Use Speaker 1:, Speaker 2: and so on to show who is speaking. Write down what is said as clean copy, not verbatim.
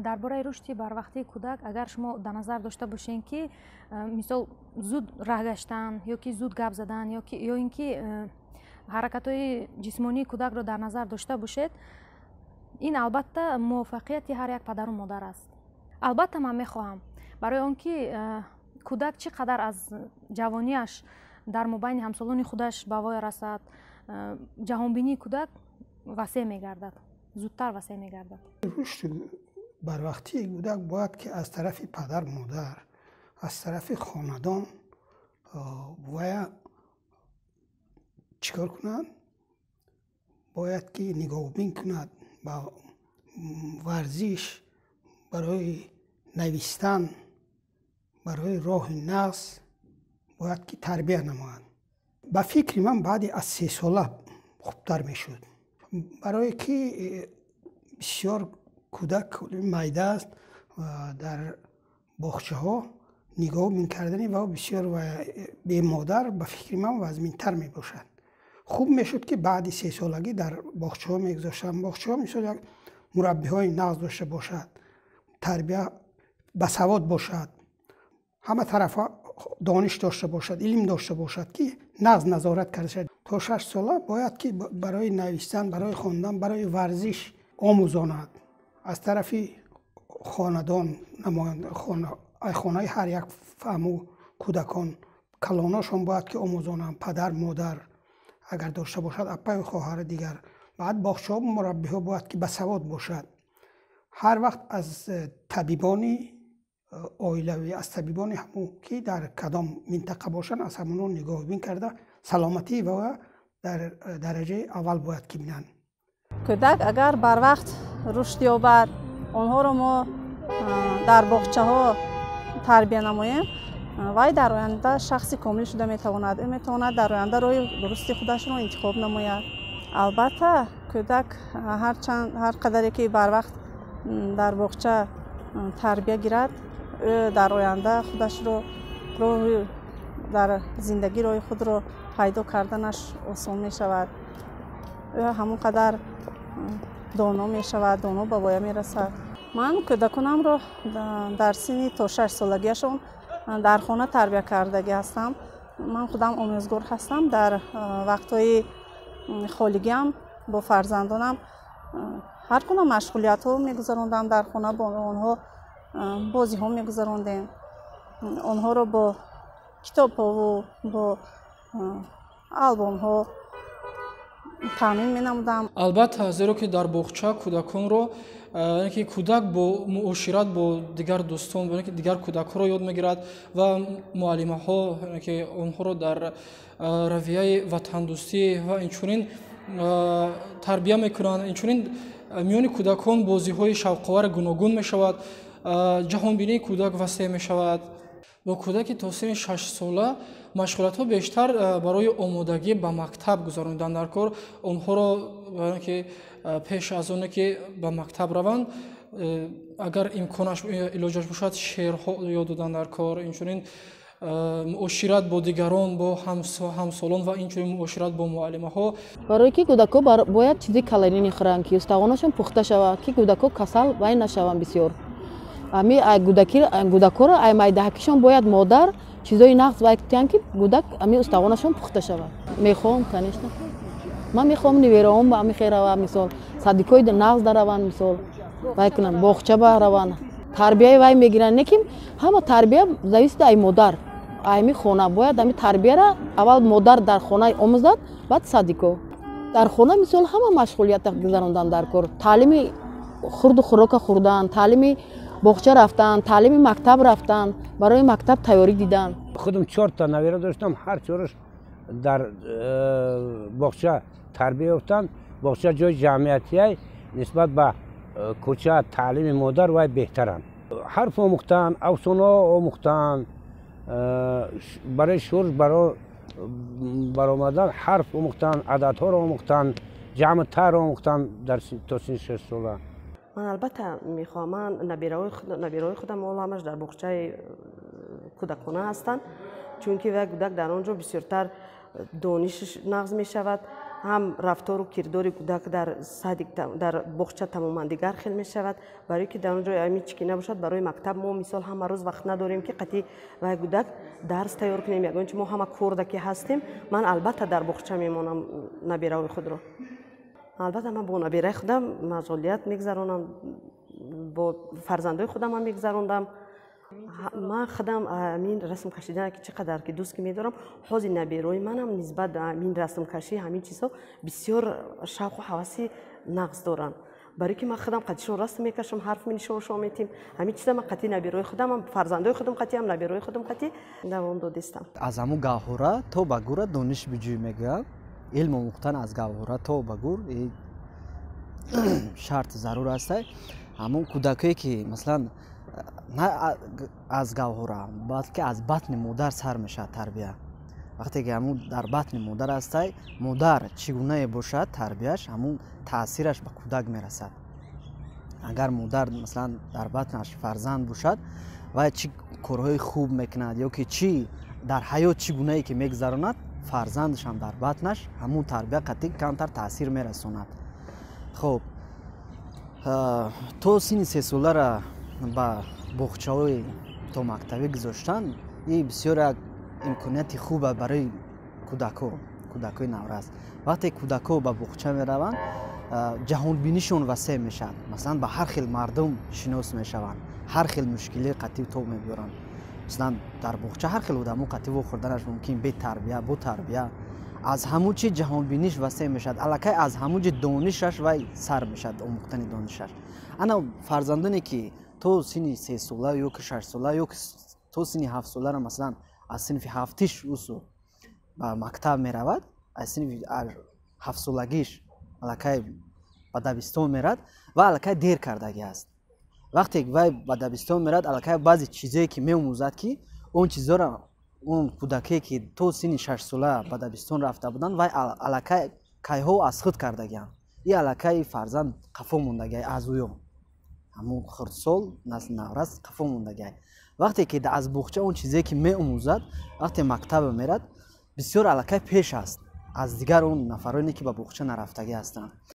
Speaker 1: дар бораи рушди барвақтии кӯдак агар шумо дар назар дошта бошед ки мисол зуд раҳ гаштан ё ки зуд гап задан ё ин ки ҳаракатҳои ҷисмонии кӯдакро дар назар дошта бошед, ин албатта муваффақияти ҳар як падару модар аст. албатта ман мехоҳам барои он ки кӯдак чӣ қадар аз ҷавонияш дар мобайни ҳамсолони худаш ба вой расад, ҷаҳонбинии кӯдак васеъ мегардад, зудтар васеъ мегардад.
Speaker 2: рушди барвақтии кӯдак бояд ки аз тарафи падар модар, аз тарафи хонадон вая чикор кунад, бояд ки нигоҳубин кунад ба варзиш, барои навистан, барои роҳи нағз бояд ки тарбия намояд. ба фикри ман баъди аз 3 сола хубтар мешуд, барое ки бисёр кӯдак майда аст дар боғчаҳо нигоҳубин кардани ва бисёр бемодар ба фикри ман вазминтар мебошад. хуб мешуд ки баъди 3 солагӣ дар боғчаҳо мегузоштанд. боғчаҳо мисол як мураббиҳои нағз дошта бошад, тарбия ба савод бошад, ҳама тарафа дониш дошта бошад, илм дошта бошад ки нағз назорат карда шавад. то 6 сола бояд ки барои навистан, барои хондан, барои варзиш омӯзонад. аз тарафи хонадон хонаи ҳар як фаҳму кӯдакон, калоношон бояд ки омӯзонанд, падар модар агар дошта бошад, апаю хоҳари дигар. баъд боғчаҳо мураббиҳо бояд ки басавод бошад. ҳар вақт аз табибони оилавӣ, аз табибони ҳамон ки дар кадом минтақа бошанд, аз ҳамонон нигоҳубин карда саломатии ва дар дараҷаи аввал бояд ки бинанд.
Speaker 3: кӯдак агар барвақт рушд ёбад, онҳоро мо дар боғчаҳо тарбия намоем, вай дар оянда шахси комил шуда метавонад. ӯ метавонад дар оянда роҳи дурусти худашро интихоб намояд. албатта кӯдак ҳар қадаре ки барвақт дар боғча тарбия гирад, ӯ дар оянда худашро дар зиндагӣ роҳи худро пайдо карданаш осон мешавад. ӯ ҳамон қадар доно мешавад, доно ба воя мерасад. ман кӯдаконамро дар синни то 6 солагиашон дар хона тарбия кардагӣ ҳастам. ман худам омӯзгор ҳастам. дар вақтҳои холигиам бо фарзандонам ҳар гуна машғулиятҳо мегузарондам дар хона, бо онҳо бозиҳо мегузарондем. онҳоро бо китобҳову бо албомҳо таъмин менамудам.
Speaker 4: албатта зеро ки дар боғча кӯдаконро ки кӯдак бо муошират бо дигар дӯстон, дигар кӯдакҳоро ёд мегирад ва муаллимаҳо ки онҳоро дар равияи ватандӯстӣ ва инчунин тарбия мекунанд. инчунин миёни кӯдакон бозиҳои шавқовари гуногун мешавад, ҷаҳонбинии кӯдак васеъ мешавад. бо кӯдаки то синни 6 сола машғулиятҳо бештар барои омодагӣ ба мактаб гузаронидан дар кор. онҳоро ки пеш аз оне ки ба мактаб раванд, агар имконаш илоҷаш бошад, шеърҳо ёд додан дар кор, инчунин муошират бо дигарон, бо ҳамсолон ва инчунин муошират бо муаллимаҳо.
Speaker 5: барое ки кӯдакҳо бояд чизи калорӣ хӯранд ки устахонашон пухта шавад, ки кӯдакҳо касал вай нашаванд бисёр. ами кӯдакҳоро ай майдаҳакишон бояд модар чизои нағз вай кутанд ки кӯдак ами устахонашон пухта шавад. мехоҳам конечно, ман мехоҳам невераҳом ба ами херава, мисол садикои нағз дараванд, мисол вай кунанд, боғча бараванд, тарбияи вай мегиранд. лекин ҳама тарбия зависит ай модар, айми хона бояд ами тарбияра аввал модар дар хона омӯзад, баъд садико. дар хона мисол ҳама машғулиятах гузарондан дар кор, таълими хурду хӯрока хӯрдан, таълими боғча рафтан, таълими мактаб рафтан, барои мактаб тайёрӣ дидан.
Speaker 6: худам 4 та навера доштам, ҳар чораш дар боғча тарбия ёфтанд. боғча ҷои ҷамъиятие нисбат ба кӯча, таълими модар вай беҳтаранд. ҳарф омӯхтанд, афсонаҳо омӯхтанд, барои шурш баромадан ҳарф омӯхтанд, ададҳоро омӯхтанд, ҷамъу тар омӯхтанд дар то синни 6 сола.
Speaker 7: ман албатта мехоҳам, ман набираҳои худам ҳамаш дар боғчаи кӯдакона ҳастанд, чунки вай кӯдак дар он ҷо бисёртар дониш нағз мешавад, ҳам рафтору кирдори кӯдак дар боғча тамоман дигар хел мешавад. барои ки дар он ҷо ами чӣ ки набошад, барои мактаб мо мисол ҳама рӯз вақт надорем ки қатъи вай кӯдак дарс тайёр кунем, ягон чи мо ҳама кӯдаки ҳастем. ман албатта дар боғча мемонам набираҳои худро. албатта ман бо набираи худам машғулият мегзаронам, бо фарзандои худам ҳам мегзарондам. ман худам амин расм кашидан ки чӣ қадар ки дӯст ки медорам, ҳозир набирои манам нисбат ба амин расмкашӣ ҳамин чизҳо бисёр шавқу ҳаваси нағз доранд. барои ки ман худам қатъишон расм мекашам, ҳарф менишонашон метим. ҳамин чиза ман қатъи набирои худамам, фарзандои худам қатъи ҳам набирои худам қатъи давом додистам.
Speaker 8: аз ҳаму гавҳора то ба гура дониш биҷӯй мегӯяд. илм омӯхтан аз гавҳора то ба гур шарт зарур аст. ҳамун кӯдакое ки маслан на аз гавҳора, балки аз батни модар сар мешавад тарбия. вақте ки ҳамун дар батни модар аст, модар чӣ гунае бошад тарбияш, ҳамун таъсираш ба кӯдак мерасад. агар модар маслан дар батнаш фарзанд бошад, вай чӣ корҳои хуб мекунад ё ки чӣ дар ҳаёт чӣ гунае ки мегзаронад, фарзандашам дар батнаш ҳамун тарбия қатъи камтар таъсир мерасонад. хуб, то синни 3 солара ба боғчаҳои то мактабӣ гузоштан бисёр як имконияти хуба барои кӯдакои наврас. вақте кӯдако ба боғча мераванд, ҷаҳонбинишон васеъ мешавад. маслан ба ҳар хел мардум шинос мешаванд, ҳар хел мушкилӣ қатъи то мебиёранд. маслан дар боғча ҳар хел одамо қатъи вохӯрданаш мумкин бе тарбия, бо тарбия. аз ҳамун чӣ ҷаҳонбиниш васеъ мешавад. аллакай аз ҳамун ҷи донишаш вай сар мешавад, омӯхтани донишаш. ана фарзандоне ки то синни 3 сола ё ки 6 сола ё ки то синни 7 солара маслан аз синфи 7-иш усу ба мактаб меравад, аз синфи 7 солагиш аллакай ба дабистон мерад ва аллакай дер кардагӣ аст. вақте вай ба дабистон мерад, аллакай баъзе чизое ки меомӯзад ки он чизора он кӯдакое ки то синни 6 сола ба дабистон рафта буданд, вай аллакай кайҳо аз худ кардагианд. и аллакай фарзанд қафо мондагиай аз уё ҳамун хурдсол насли наврас қафо мондагиай. вақте ки аз боғча он чизое ки меомӯзад, вақте мактаба мерад, бисёр аллакай пеш аст аз дигар он нафароне ки ба боғча нарафтагӣ ҳастанд.